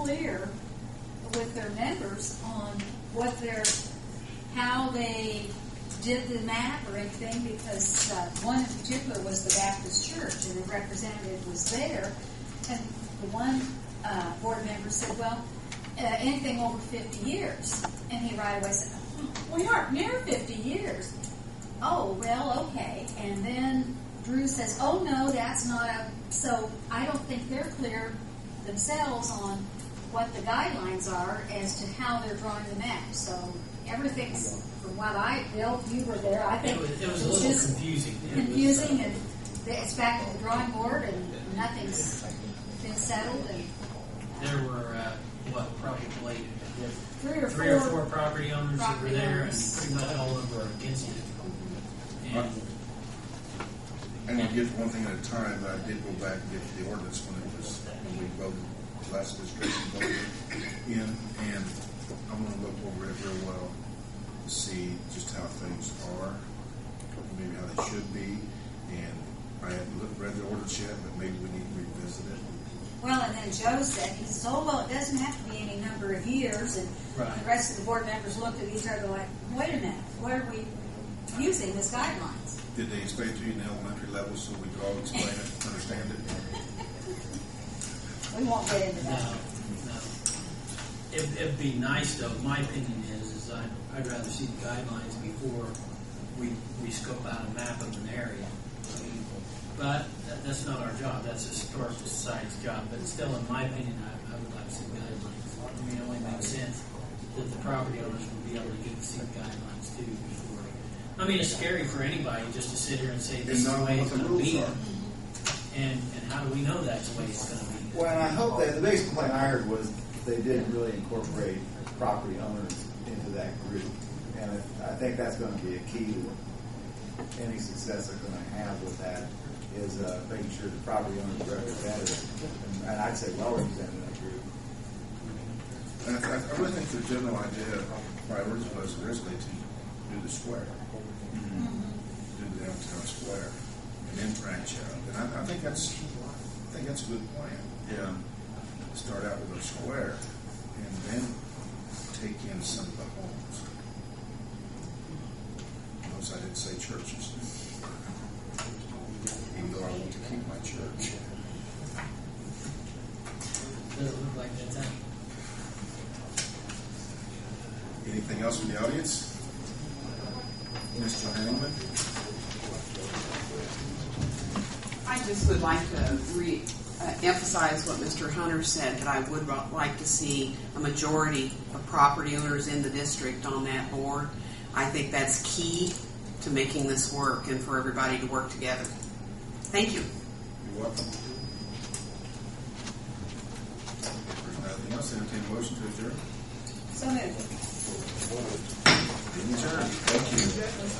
clear with their members on how they did the map or anything, because one in particular was the Baptist Church, and the representative was there, and the one board member said, well, anything over 50 years. And he right away said, we aren't near 50 years. Oh, well, okay. And then Drew says, oh, no, that's not a... So I don't think they're clear themselves on what the guidelines are as to how they're drawing the map. So everything's, from what Bill, you were there, I think it was a little just confusing. Confusing, and it's back to the drawing board, and nothing's been settled. And there were, probably three or four property owners that were there, and pretty much all of them were against it. And I'm going to get one thing at a time. I did go back and get the ordinance when we voted last administration voted in, and I'm going to look over it real well to see just how things are, maybe how they should be. And I haven't read the ordinance yet, but maybe we need to revisit it. well, and then Joe said, he said, oh, well, it doesn't have to be any number of years. And Right. the rest of the board members looked at each other like, wait a minute, what are we using as guidelines? Did they explain to you in the elementary level so we could all explain it, understand it? We won't get into that. No. It'd be nice, though. My opinion is I'd rather see the guidelines before we scope out a map of an area. But that's not our job. That's the Historical Society's job. But still, in my opinion, I would like to see guidelines. I mean, it only makes sense that the property owners would be able to get to see the guidelines too before. I mean, it's scary for anybody just to sit here and say this is the way it's going to be. And how do we know that's the way it's going to be? Well, I hope that the biggest complaint I heard was they didn't really incorporate property owners into that group. And I think that's going to be a key to any success they're going to have with that, is making sure the property owners are represented, and I'd say well represented in that group. And I really think the general idea of priorities was originally to do the square, do the downtown square, and then branch out. And I think that's a good plan. Yeah, start out with a square, and then take in some of the homes. Notice I didn't say churches, even though I want to keep my church. Doesn't look like that time. Anything else from the audience? Mr. Hanningman? I just would like to emphasize what Mr. Hunter said, that I would like to see a majority of property owners in the district on that board. I think that's key to making this work and for everybody to work together. Thank you. You're welcome. If there's nothing else, entertain a motion to adjourn. So moved. Adjourn. Thank you.